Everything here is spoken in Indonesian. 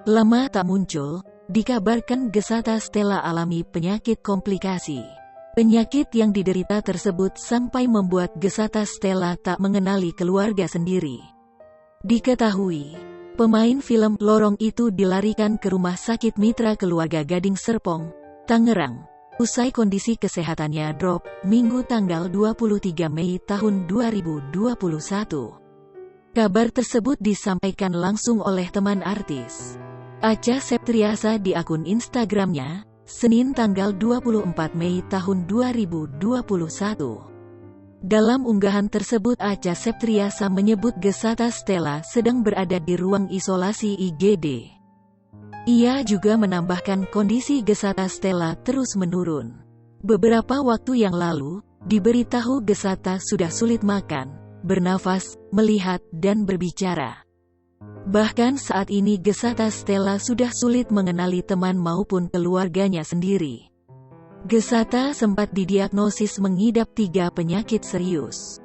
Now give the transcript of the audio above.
Lama tak muncul, dikabarkan Gesata Stella alami penyakit komplikasi. Penyakit yang diderita tersebut sampai membuat Gesata Stella tak mengenali keluarga sendiri. Diketahui, pemain film Lorong itu dilarikan ke Rumah Sakit Mitra Keluarga Gading Serpong, Tangerang, usai kondisi kesehatannya drop, Minggu tanggal 23 Mei tahun 2021. Kabar tersebut disampaikan langsung oleh teman artis, Acha Septriasa di akun Instagramnya, Senin tanggal 24 Mei tahun 2021. Dalam unggahan tersebut Acha Septriasa menyebut Gesata Stella sedang berada di ruang isolasi IGD. Ia juga menambahkan kondisi Gesata Stella terus menurun. Beberapa waktu yang lalu, diberitahu Gesata sudah sulit makan, bernafas, melihat, dan berbicara. Bahkan saat ini Gesata Stella sudah sulit mengenali teman maupun keluarganya sendiri. Gesata sempat didiagnosis mengidap 3 penyakit serius.